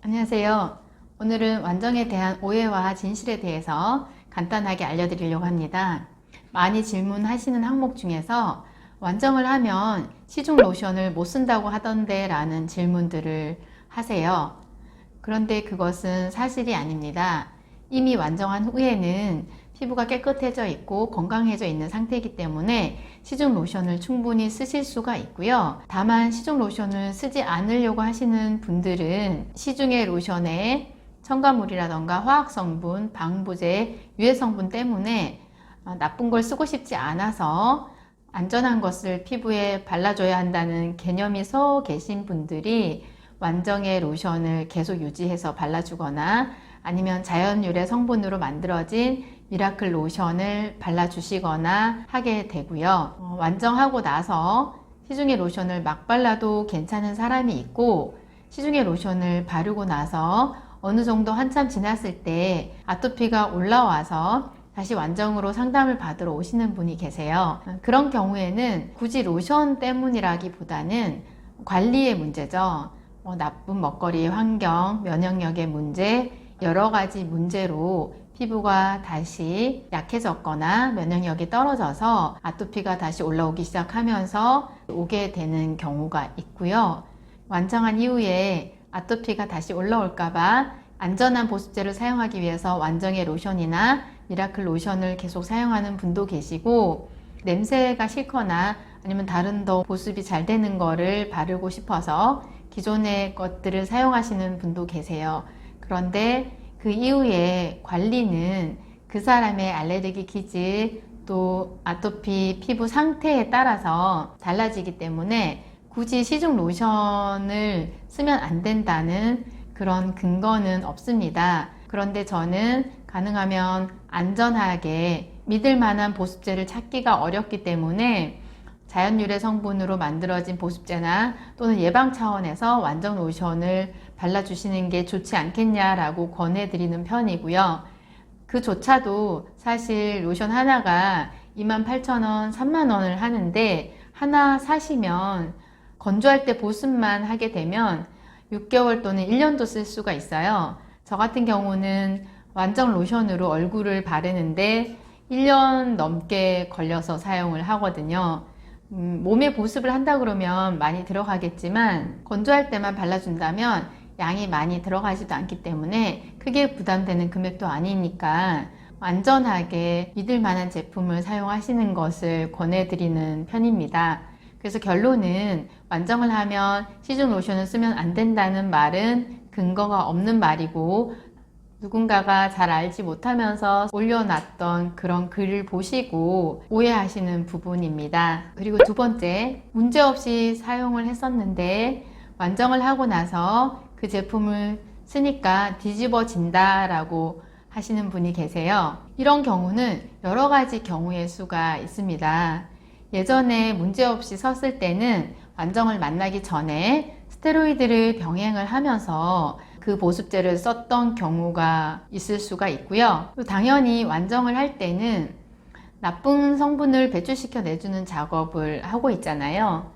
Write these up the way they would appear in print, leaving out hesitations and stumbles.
안녕하세요. 오늘은 완정에 대한 오해와 진실에 대해서 간단하게 알려드리려고 합니다. 많이 질문하시는 항목 중에서 완정을 하면 시중 로션을 못 쓴다고 하던데 라는 질문들을 하세요. 그런데 그것은 사실이 아닙니다. 이미 완정한 후에는 피부가 깨끗해져 있고 건강해져 있는 상태이기 때문에 시중 로션을 충분히 쓰실 수가 있고요. 다만 시중 로션을 쓰지 않으려고 하시는 분들은 시중의 로션에 첨가물이라던가 화학성분, 방부제, 유해성분 때문에 나쁜 걸 쓰고 싶지 않아서 안전한 것을 피부에 발라줘야 한다는 개념이 서 계신 분들이 완정의 로션을 계속 유지해서 발라주거나 아니면 자연 유래 성분으로 만들어진 미라클 로션을 발라주시거나 하게 되고요. 완정하고 나서 시중의 로션을 막 발라도 괜찮은 사람이 있고, 시중의 로션을 바르고 나서 어느 정도 한참 지났을 때 아토피가 올라와서 다시 완정으로 상담을 받으러 오시는 분이 계세요. 그런 경우에는 굳이 로션 때문이라기보다는 관리의 문제죠. 나쁜 먹거리 환경, 면역력의 문제, 여러 가지 문제로 피부가 다시 약해졌거나 면역력이 떨어져서 아토피가 다시 올라오기 시작하면서 오게 되는 경우가 있고요. 완정한 이후에 아토피가 다시 올라올까봐 안전한 보습제를 사용하기 위해서 완정의 로션이나 미라클 로션을 계속 사용하는 분도 계시고, 냄새가 싫거나 아니면 다른 더 보습이 잘 되는 거를 바르고 싶어서 기존의 것들을 사용하시는 분도 계세요. 그런데 그 이후에 관리는 그 사람의 알레르기 기질 또 아토피 피부 상태에 따라서 달라지기 때문에 굳이 시중 로션을 쓰면 안 된다는 그런 근거는 없습니다. 그런데 저는 가능하면 안전하게 믿을 만한 보습제를 찾기가 어렵기 때문에 자연 유래 성분으로 만들어진 보습제나 또는 예방 차원에서 완정 로션을 발라주시는 게 좋지 않겠냐라고 권해드리는 편이고요. 그조차도 사실 로션 하나가 28,000원, 30,000원을 하는데 하나 사시면 건조할 때 보습만 하게 되면 6개월 또는 1년도 쓸 수가 있어요. 저 같은 경우는 완정 로션으로 얼굴을 바르는데 1년 넘게 걸려서 사용을 하거든요. 몸에 보습을 한다 그러면 많이 들어가겠지만 건조할 때만 발라준다면 양이 많이 들어가지도 않기 때문에 크게 부담되는 금액도 아니니까 안전하게 믿을 만한 제품을 사용하시는 것을 권해드리는 편입니다. 그래서 결론은 완정을 하면 시중 로션을 쓰면 안 된다는 말은 근거가 없는 말이고, 누군가가 잘 알지 못하면서 올려놨던 그런 글을 보시고 오해하시는 부분입니다. 그리고 두 번째, 문제없이 사용을 했었는데 완정을 하고 나서 그 제품을 쓰니까 뒤집어진다 라고 하시는 분이 계세요. 이런 경우는 여러 가지 경우의 수가 있습니다. 예전에 문제없이 썼을 때는 완정을 만나기 전에 스테로이드를 병행을 하면서 그 보습제를 썼던 경우가 있을 수가 있고요. 또 당연히 완정을 할 때는 나쁜 성분을 배출시켜 내주는 작업을 하고 있잖아요.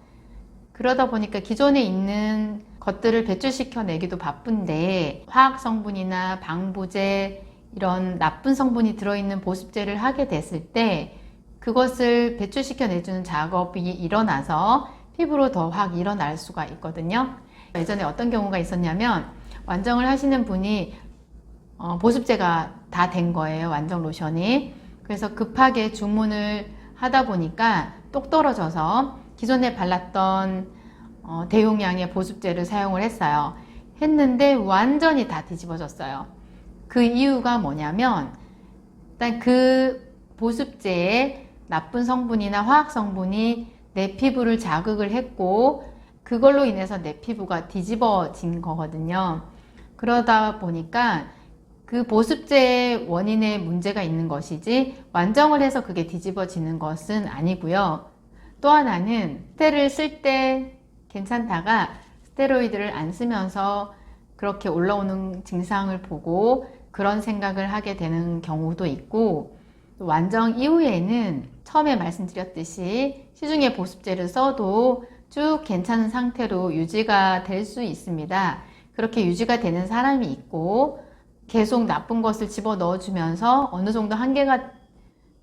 그러다 보니까 기존에 있는 것들을 배출시켜 내기도 바쁜데 화학 성분이나 방부제 이런 나쁜 성분이 들어있는 보습제를 하게 됐을 때 그것을 배출시켜 내주는 작업이 일어나서 피부로 더 확 일어날 수가 있거든요. 예전에 어떤 경우가 있었냐면 완정을 하시는 분이 보습제가 다 된 거예요. 완정 로션이. 그래서 급하게 주문을 하다 보니까 똑 떨어져서 기존에 발랐던 대용량의 보습제를 사용을 했는데 완전히 다 뒤집어졌어요. 그 이유가 뭐냐면 일단 그 보습제에 나쁜 성분이나 화학 성분이 내 피부를 자극을 했고 그걸로 인해서 내 피부가 뒤집어진 거거든요. 그러다 보니까 그 보습제의 원인에 문제가 있는 것이지 완정을 해서 그게 뒤집어지는 것은 아니고요. 또 하나는 스테를 쓸 때 괜찮다가 스테로이드를 안 쓰면서 그렇게 올라오는 증상을 보고 그런 생각을 하게 되는 경우도 있고, 완정 이후에는 처음에 말씀드렸듯이 시중의 보습제를 써도 쭉 괜찮은 상태로 유지가 될 수 있습니다. 그렇게 유지가 되는 사람이 있고 계속 나쁜 것을 집어넣어 주면서 어느 정도 한계가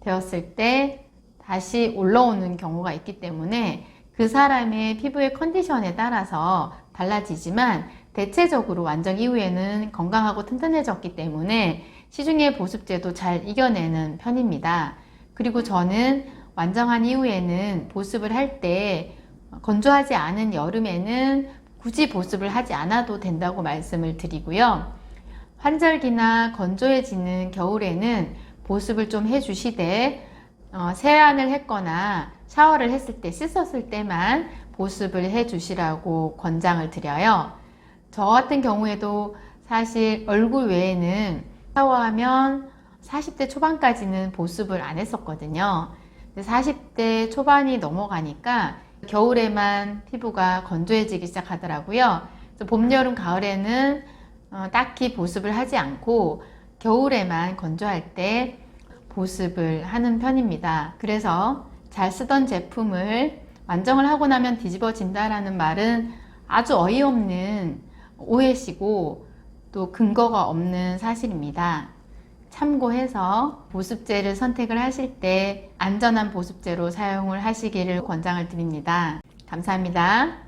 되었을 때 다시 올라오는 경우가 있기 때문에 그 사람의 피부의 컨디션에 따라서 달라지지만 대체적으로 완정 이후에는 건강하고 튼튼해졌기 때문에 시중의 보습제도 잘 이겨내는 편입니다. 그리고 저는 완정한 이후에는 보습을 할 때 건조하지 않은 여름에는 굳이 보습을 하지 않아도 된다고 말씀을 드리고요. 환절기나 건조해지는 겨울에는 보습을 좀 해주시되 세안을 했거나 샤워를 했을 때 씻었을 때만 보습을 해주시라고 권장을 드려요. 저 같은 경우에도 사실 얼굴 외에는 샤워하면 40대 초반까지는 보습을 안 했었거든요. 40대 초반이 넘어가니까 겨울에만 피부가 건조해지기 시작하더라고요. 그래서 봄, 여름, 가을에는 딱히 보습을 하지 않고 겨울에만 건조할 때 보습을 하는 편입니다. 그래서 잘 쓰던 제품을 완정을 하고 나면 뒤집어진다라는 말은 아주 어이없는 오해시고 또 근거가 없는 사실입니다. 참고해서 보습제를 선택을 하실 때 안전한 보습제로 사용을 하시기를 권장을 드립니다. 감사합니다.